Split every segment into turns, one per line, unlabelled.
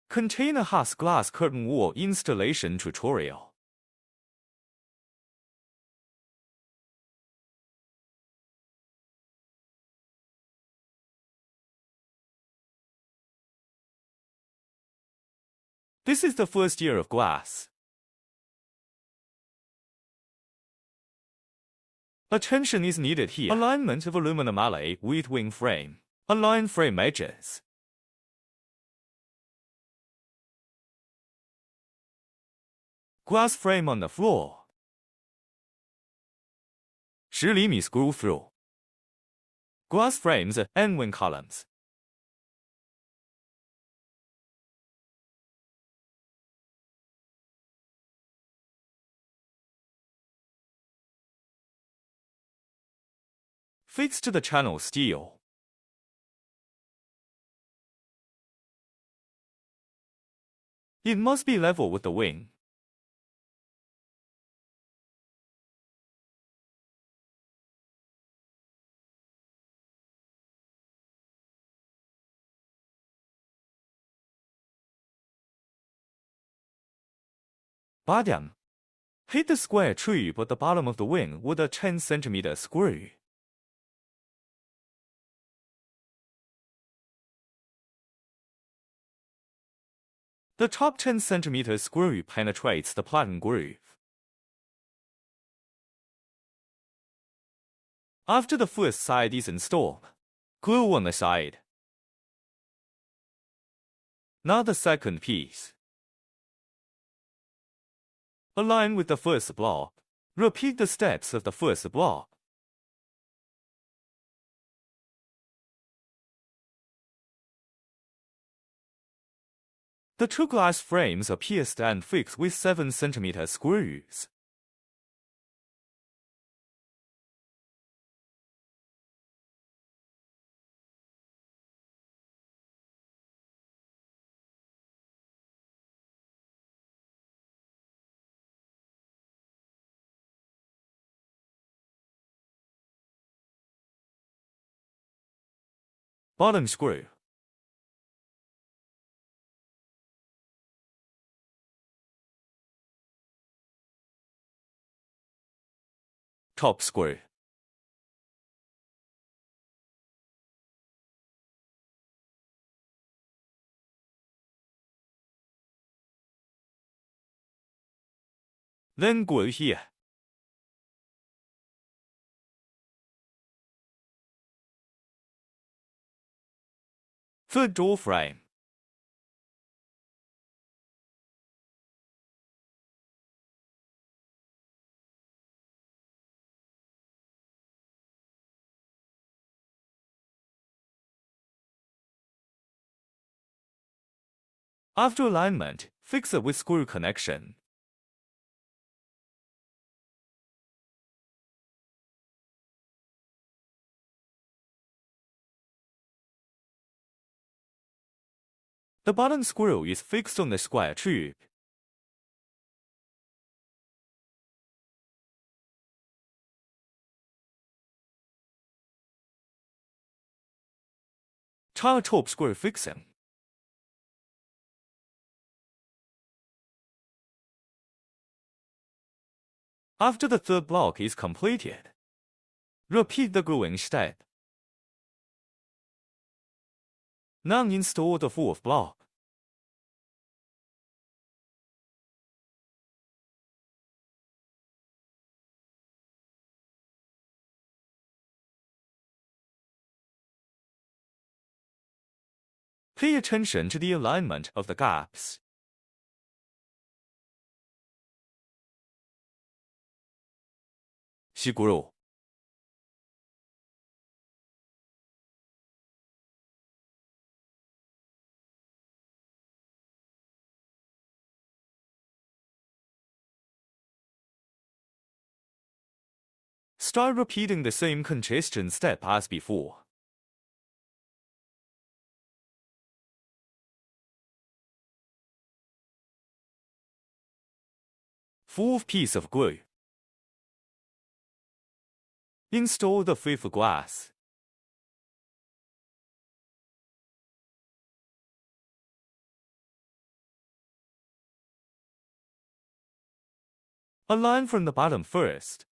Container has glass curtain wall installation tutorial. This is the first year of glass. Attention is needed here. Alignment of aluminum alloy with wing frame. Align frame edges. Glass frame on the floor. 10 厘米 screw through. Glass frames and wing columns. Fixed to the channel steel. It must be level with the wing. Bottom. Hit the square tube at the bottom of the wing with a 10 cm screw. The top 10 cm screw penetrates the platen groove. After the first side is installed, glue on the side. Now the second piece. Align with the first block. Repeat the steps of the first block. The two glass frames are pierced and fixed with 7 cm screws. Bottom screw. Top screw. Then glue here. Third door frame. After alignment, fix it with screw connection. The bottom screw is fixed on the square tube. Try top screw fixing. After the third block is completed, repeat the gluing step. Now install the fourth block. Pay attention to the alignment of the gaps. Screw. Start repeating the same congestion step as before. Fourth piece of glue. Install the fifth glass. Align from the bottom first.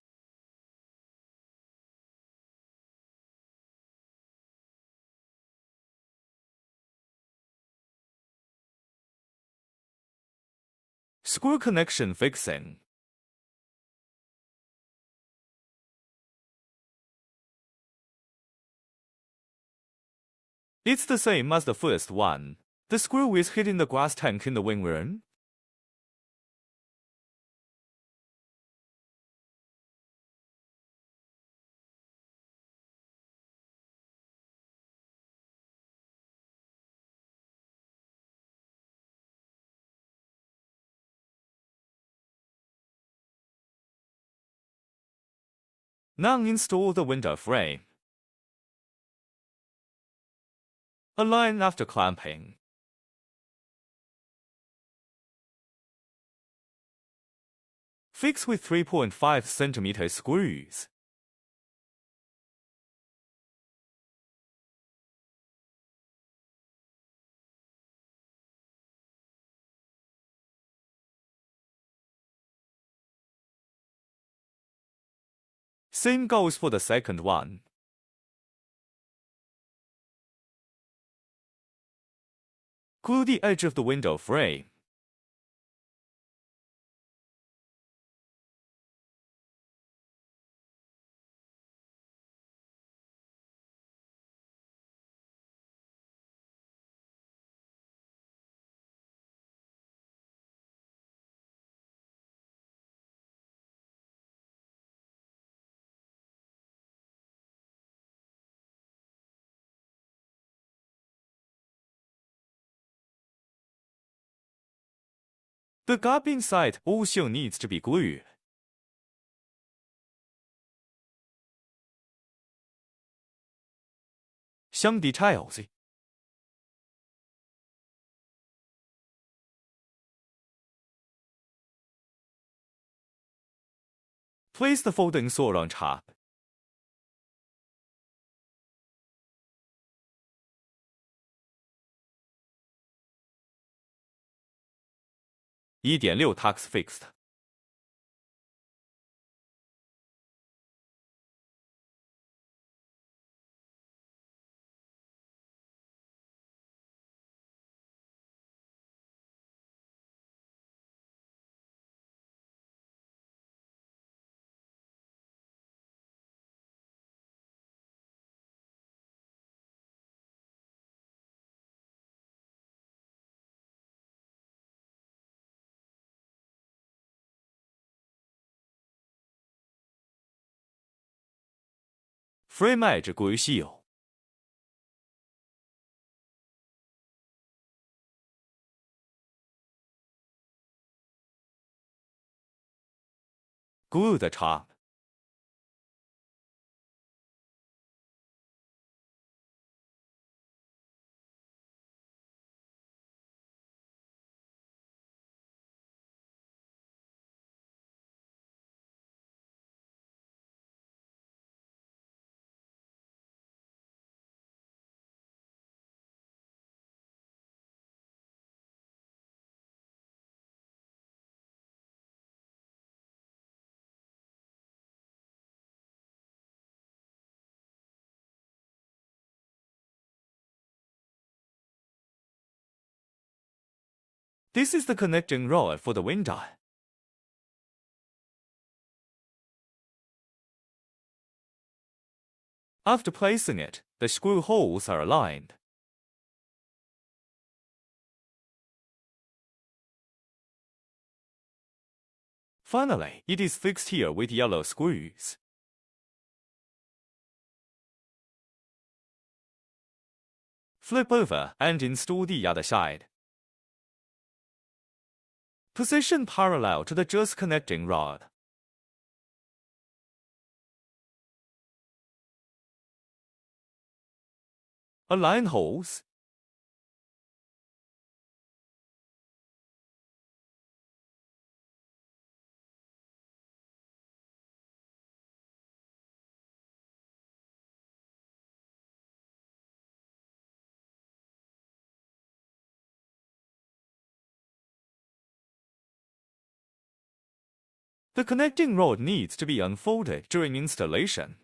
Screw connection fixing. It's the same as the first one. The screw is hitting the gas tank in the wing run. Now install the window frame. Align after clamping. Fix with 3.5 cm screws. Same goes for the second one. Glue the edge of the window frame. The gap inside also needs to be glued. Some details. Place the folding saw on top. (1.6 tacks fixed. Frame edge glue seal. Glue the top. This is the connecting rod for the window. After placing it, the screw holes are aligned. Finally, it is fixed here with yellow screws. Flip over and install the other side. Position parallel to the just connecting rod. Align holes. The connecting rod needs to be unfolded during installation.